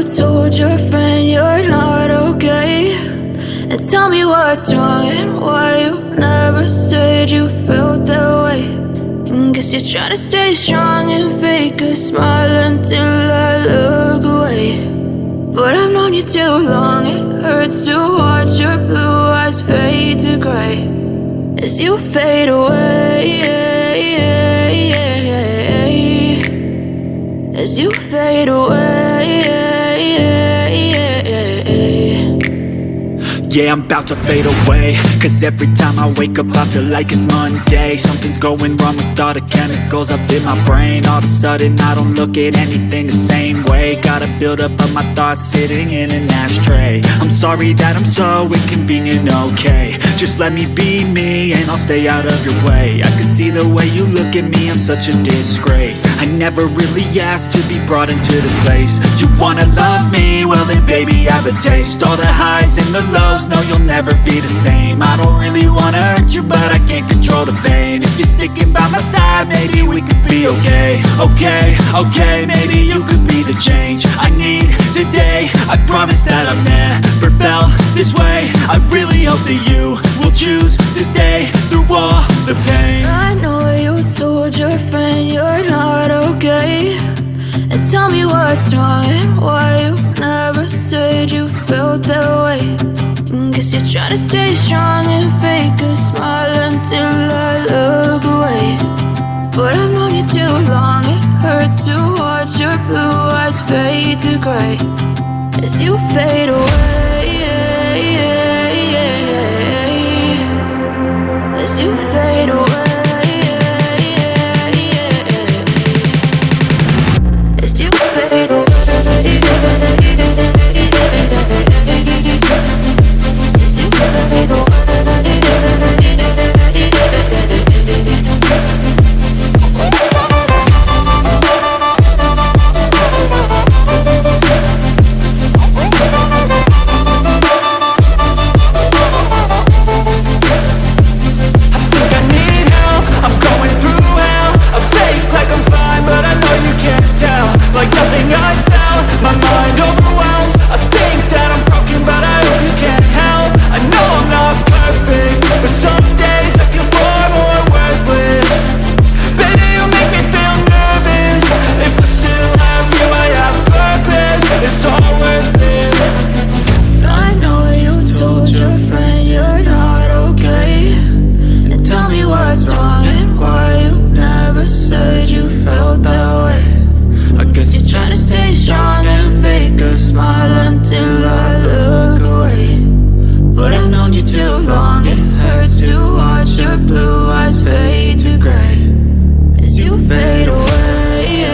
told your friend you're not okay, and tell me what's wrong and why you never said you felt that way. And guess you're trying to stay strong and fake a smile until I look away. But I've known you too long, it hurts to watch your blue eyes fade to gray as you fade away, as you fade away. Yeah, I'm about to fade away, cause every time I wake up I feel like it's Monday. Something's going wrong with all the chemicals up in my brain. All of a sudden I don't look at anything the same way. Got a build-up of my thoughts sitting in an ashtray. I'm sorry that I'm so inconvenient, okay. Just let me be me and I'll stay out of your way. I can see the way you look at me, I'm such a disgrace. I never really asked to be brought into this place. You wanna love me? Well then baby I have a taste. All the highs and the lows, no, you'll never be the same. I don't really wanna hurt you, but I can't control the pain. If you're sticking by my side, maybe we could be okay. Okay, maybe you could be the change I need today. I promise that I've never felt this way. I really hope that you will choose to stay through all the pain. I know you told your friend you're not okay, and tell me what's wrong and why you never said you felt that way. Guess you're trying to stay strong and fake a smile until I look away. But I've known you too long, it hurts to watch your blue eyes fade to gray as you fade away, as you fade away, as you fade away. Like nothing I felt, my mind overwhelms. I think that I'm broken, but I hope you can't help. I know I'm not perfect, but some days I feel far more worthless. Baby, you make me feel nervous. If I still have you, I have purpose. It's all worth it. I know you told your friend you're not okay, and tell me what's wrong and why you never said you felt that way. I guess you're trying to stay strong and fake a smile until I look away. But I've known you too long, it hurts to watch your blue eyes fade to gray as you fade away,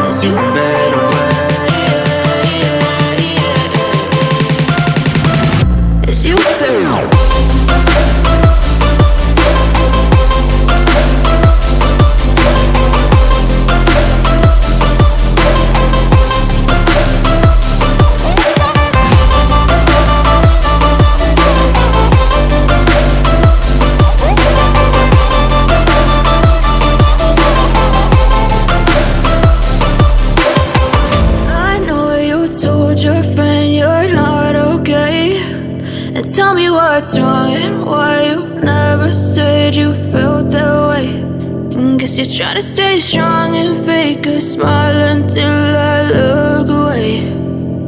as you fade away, as you fade away. Tell me what's wrong and why you never said you felt that way. And guess you're trying to stay strong and fake a smile until I look away.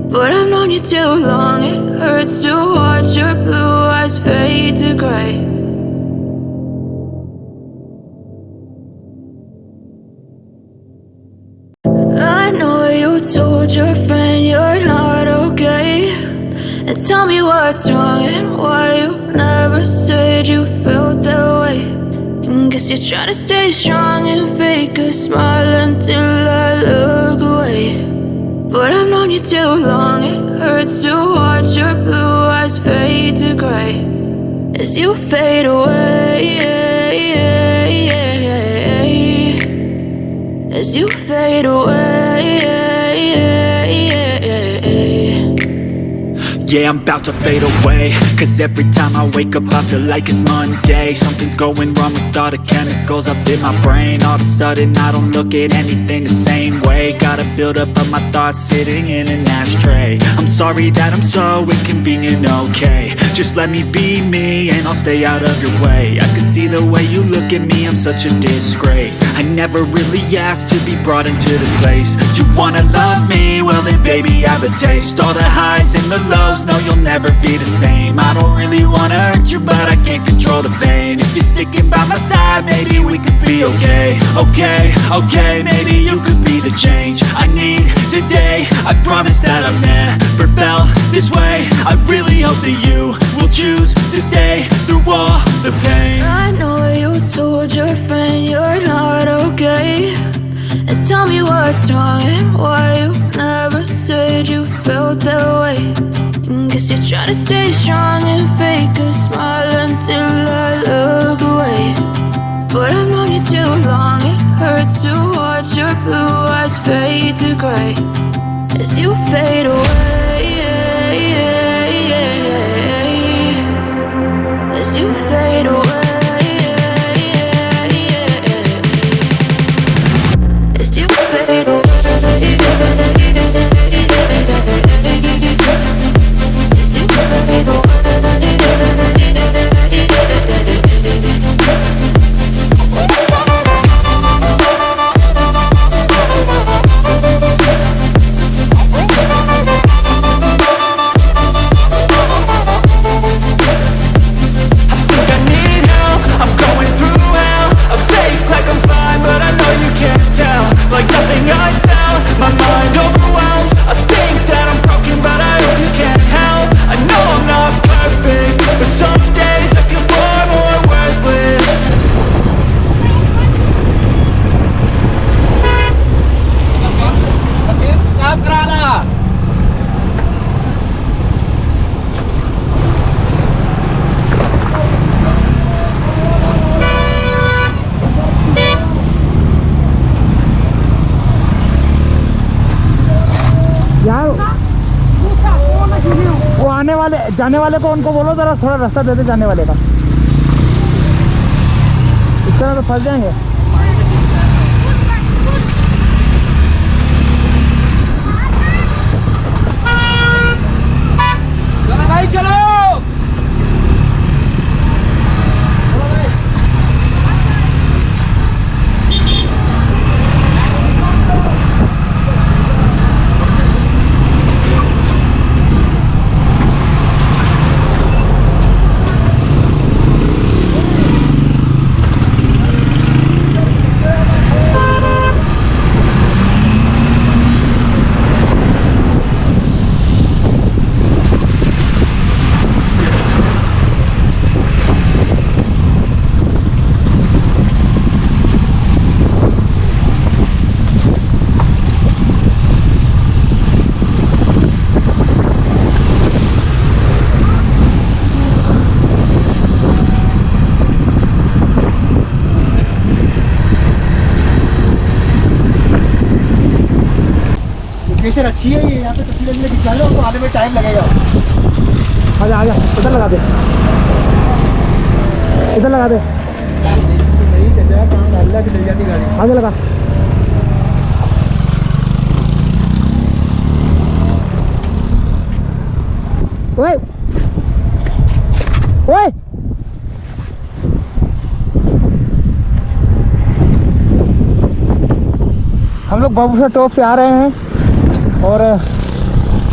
But I've known you too long, it hurts to watch your blue eyes fade to gray. I know you told your friend you're not okay, and tell me what's wrong and why you never said you felt that way. And guess you're trying to stay strong and fake a smile until I look away. But I've known you too long, it hurts to watch your blue eyes fade to gray as you fade away, as you fade away. Yeah, I'm about to fade away, cause every time I wake up I feel like it's Monday. Something's going wrong with all the chemicals up in my brain. All of a sudden I don't look at anything the same way. Gotta build up of my thoughts sitting in an ashtray. I'm sorry that I'm so inconvenient, okay. Just let me be me and I'll stay out of your way. I can see the way you look at me, I'm such a disgrace. I never really asked to be brought into this place. You wanna love me? Well then baby I have a taste. All the highs and the lows, no you'll never be the same. I don't really wanna hurt you but I can't control the pain. If you're sticking by my side maybe we could be okay. Okay, maybe you could be the change I need today. I promise that I've never felt this way. I really hope that you will choose to stay through all the pain. I know you told your friend you're not okay, and tell me what's wrong and why you never said you felt that way. Guess you're trying to stay strong and fake a smile until I look away. But I've known you too long, it hurts to watch your blue eyes fade to grey as you fade away, as you fade away, as you fade away. जाने वाले को उनको बोलो जरा थोड़ा रास्ता दे दे जाने वाले का, इस तरह तो फंस जाएंगे। चलो भाई चलो। लोकेशन अच्छी है, ये यहाँ पे तस्वीरें खिंचा लो तो आने में टाइम लगेगा। आजा आजा, इधर लगा दे, इधर लगा दे। नहीं चाचा, कहाँ अल्लाह की चल जाती गाड़ी। आगे लगा। ओए ओए, हम लोग बाबूसर टॉप से आ रहे हैं और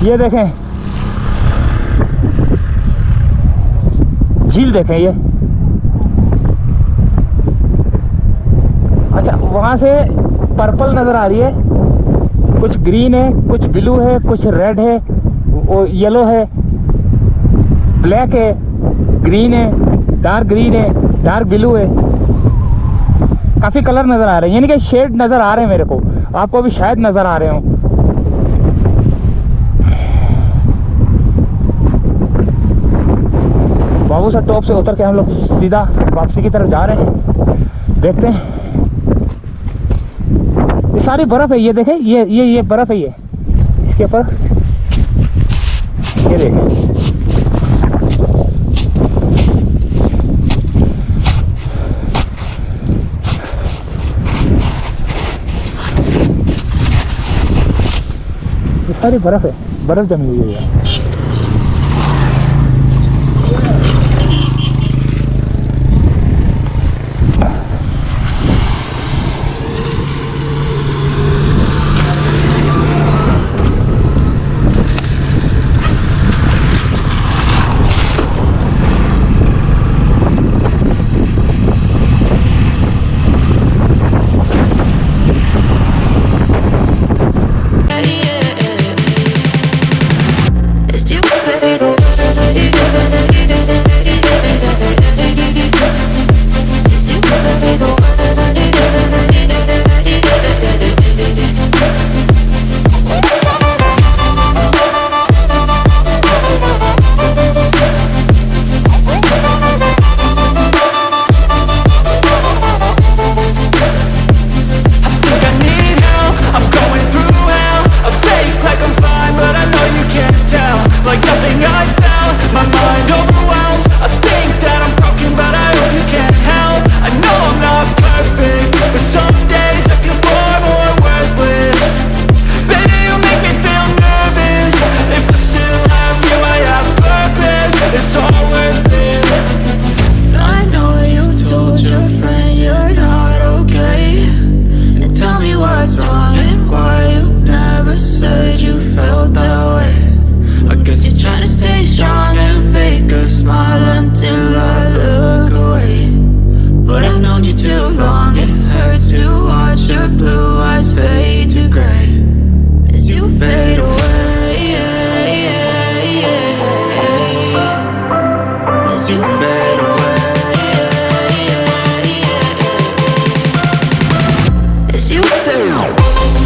ये देखें झील देखें ये। अच्छा, वहाँ से पर्पल नज़र आ रही है, कुछ ग्रीन है, कुछ ब्लू है, कुछ रेड है, वो येलो है, ब्लैक है, ग्रीन है, डार्क ग्रीन है, डार्क ब्लू है। काफ़ी कलर नज़र आ रहे हैं, यानी कि शेड नज़र आ रहे हैं मेरे को, आपको भी शायद नज़र आ रहे हों। बाबूसर टॉप से उतर के हम लोग सीधा वापसी की तरफ जा रहे हैं। देखते हैं, ये सारी बर्फ़ है, ये देखें, ये बर्फ़ है, ये इसके ऊपर ये देखें, ये सारी बर्फ है, बर्फ जमी हुई है यार। As you fade away, as you fade Think I need help, I'm going through hell. I fake like I'm fine, but I know you can't tell. Like nothing I felt, my mind overwhelms. I think that I'm broken, but I hope you can't help. I know I'm not perfect, but some days I feel far more worthless. Baby, you make me feel nervous. If I still have you, I have purpose. It's all worth it. I know you told your friend you're not okay, and tell me what's wrong and why you never said you felt that way. I guess you're trying to stay strong and fake a smile until I look away. But I've known you too long, it hurts to watch your blue eyes fade to gray as you fade away, as you fade away, as you fade away.